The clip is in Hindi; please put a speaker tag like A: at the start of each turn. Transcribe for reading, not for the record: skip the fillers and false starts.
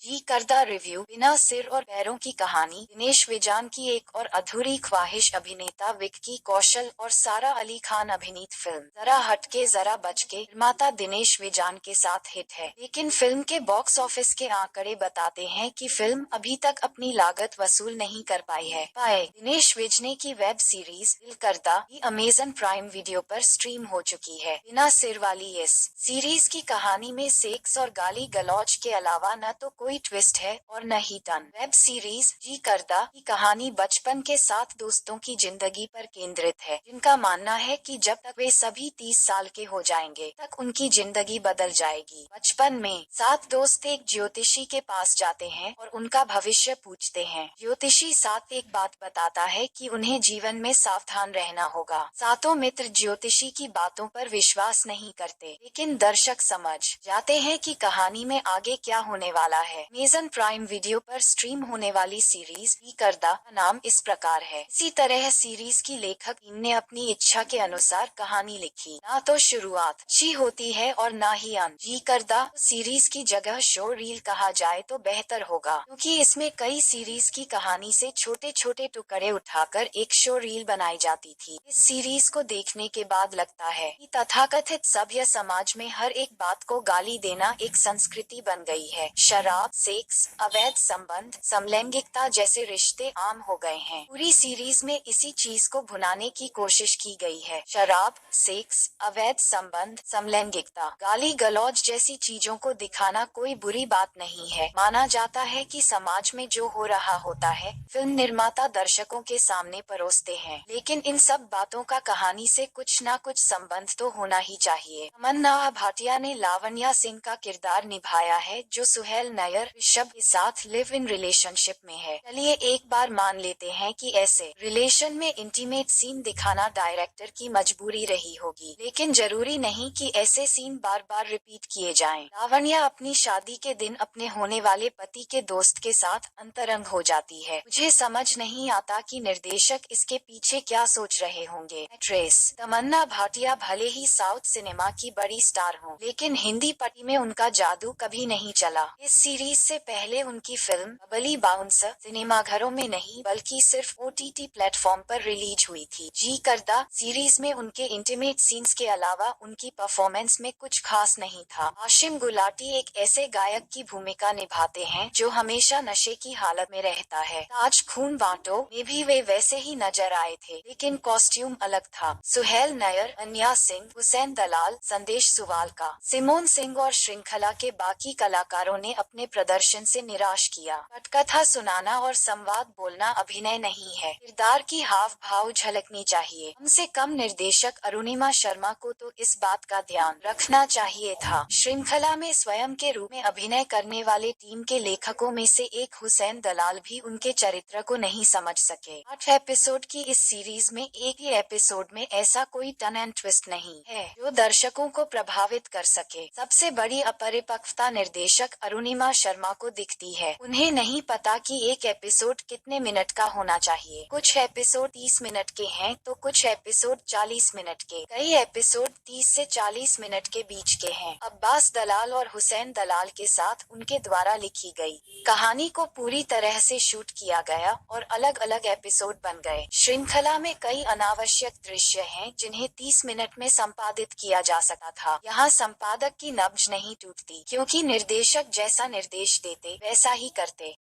A: जी करदा रिव्यू। बिना सिर और पैरों की कहानी। दिनेश विजान की एक और अधूरी ख्वाहिश। अभिनेता विक्की कौशल और सारा अली खान अभिनीत फिल्म जरा हटके जरा बचके निर्माता दिनेश विजान के साथ हिट है, लेकिन फिल्म के बॉक्स ऑफिस के आंकड़े बताते हैं कि फिल्म अभी तक अपनी लागत वसूल नहीं कर पाई है। दिनेश विजने की वेब सीरीज दिल करदा भी अमेजन प्राइम वीडियो पर स्ट्रीम हो चुकी है। बिना सिर वाली इस सीरीज की कहानी में सेक्स और गाली गलौज के अलावा न तो कोई ट्विस्ट है और न ही टर्न। वेब सीरीज जी करदा की कहानी बचपन के 7 दोस्तों की जिंदगी पर केंद्रित है, जिनका मानना है कि जब तक वे सभी 30 साल के हो जाएंगे तक उनकी जिंदगी बदल जाएगी। बचपन में 7 दोस्त एक ज्योतिषी के पास जाते हैं और उनका भविष्य पूछते हैं। ज्योतिषी साथ एक बात बताता है कि उन्हें जीवन में सावधान रहना होगा। सातों मित्र ज्योतिषी की बातों पर विश्वास नहीं करते, लेकिन दर्शक समझ जाते हैं कि कहानी में आगे क्या होने वाला है। अमेज़न प्राइम वीडियो पर स्ट्रीम होने वाली सीरीज जी करदा का नाम इस प्रकार है। इसी तरह सीरीज की लेखक टीम ने अपनी इच्छा के अनुसार कहानी लिखी। ना तो शुरुआत अच्छी होती है और ना ही अंत। जी करदा सीरीज की जगह शो रील कहा जाए तो बेहतर होगा, क्योंकि इसमें कई सीरीज की कहानी से छोटे छोटे टुकड़े उठाकर एक शो रील बनाई जाती थी। इस सीरीज को देखने के बाद लगता है कि तथाकथित सभ्य समाज में हर एक बात को गाली देना एक संस्कृति बन गई है। शराब, सेक्स, अवैध संबंध, समलैंगिकता जैसे रिश्ते आम हो गए हैं। पूरी सीरीज में इसी चीज को भुनाने की कोशिश की गई है। शराब, सेक्स, अवैध संबंध, समलैंगिकता, गाली गलौज जैसी चीजों को दिखाना कोई बुरी बात नहीं है। माना जाता है कि समाज में जो हो रहा होता है फिल्म निर्माता दर्शकों के सामने परोसते हैं, लेकिन इन सब बातों का कहानी से कुछ ना कुछ संबंध तो होना ही चाहिए। तमन्ना भाटिया ने लावण्या सिंह का किरदार निभाया है, जो सुहेल नायर ऋषभ के साथ लिव इन रिलेशनशिप में है। चलिए एक बार मान लेते हैं कि ऐसे रिलेशन में इंटीमेट सीन दिखाना डायरेक्टर की मजबूरी रही होगी, लेकिन जरूरी नहीं कि ऐसे सीन बार बार रिपीट किए जाएं। लावण्या अपनी शादी के दिन अपने होने वाले पति के दोस्त के साथ अंतरंग हो जाती है। मुझे समझ नहीं आता कि निर्देशक इसके पीछे क्या सोच रहे होंगे। एक्ट्रेस तमन्ना भाटिया भले ही साउथ सिनेमा की बड़ी स्टार हो, लेकिन हिंदी पट्टी में उनका जादू कभी नहीं चला। इस सीरीज से पहले उनकी फिल्म बबली बाउंसर सिनेमाघरों में नहीं बल्कि सिर्फ ओटीटी प्लेटफॉर्म पर रिलीज हुई थी। जी करदा सीरीज में उनके इंटीमेट सीन्स के अलावा उनकी परफॉर्मेंस में कुछ खास नहीं था। आशिम गुलाटी एक ऐसे गायक की भूमिका निभाते हैं जो हमेशा नशे की हालत में रहता है। ताज खून बांटो में भी वे वैसे ही नजर आए थे, लेकिन कॉस्ट्यूम अलग था। सुहेल नायर, अन्या सिंह, हुसैन दलाल, संदेश सुवालका, सिमोन सिंह और श्रृंखला के बाकी कलाकारों ने अपने प्रदर्शन से निराश किया। पटकथा सुनाना और संवाद बोलना अभिनय नहीं है, किरदार की हाव भाव झलकनी चाहिए। कम से कम निर्देशक अरुणिमा शर्मा को तो इस बात का ध्यान रखना चाहिए था। श्रृंखला में स्वयं के रूप में अभिनय करने वाले टीम के लेखकों में से एक हुसैन दलाल भी उनके चरित्र को नहीं समझ सके। 8 एपिसोड की इस सीरीज में एक ही एपिसोड में ऐसा कोई टर्न एंड ट्विस्ट नहीं है जो दर्शकों को प्रभावित कर सके। सबसे बड़ी अपरिपक्वता निर्देशक अरुणिमा शर्मा को दिखती है। उन्हें नहीं पता कि एक एपिसोड कितने मिनट का होना चाहिए। कुछ एपिसोड 30 मिनट के हैं तो कुछ एपिसोड 40 मिनट के। कई एपिसोड 30 से 40 मिनट के बीच के हैं। अब्बास दलाल और हुसैन दलाल के साथ उनके द्वारा लिखी गई कहानी को पूरी तरह से शूट किया गया और अलग अलग एपिसोड बन गए। श्रृंखला में कई अनावश्यक दृश्य हैं जिन्हें 30 मिनट में संपादित किया जा सकता था। यहाँ संपादक की नब्ज नहीं टूटती, क्योंकि निर्देशक जैसा निर्देश देते वैसा ही करते।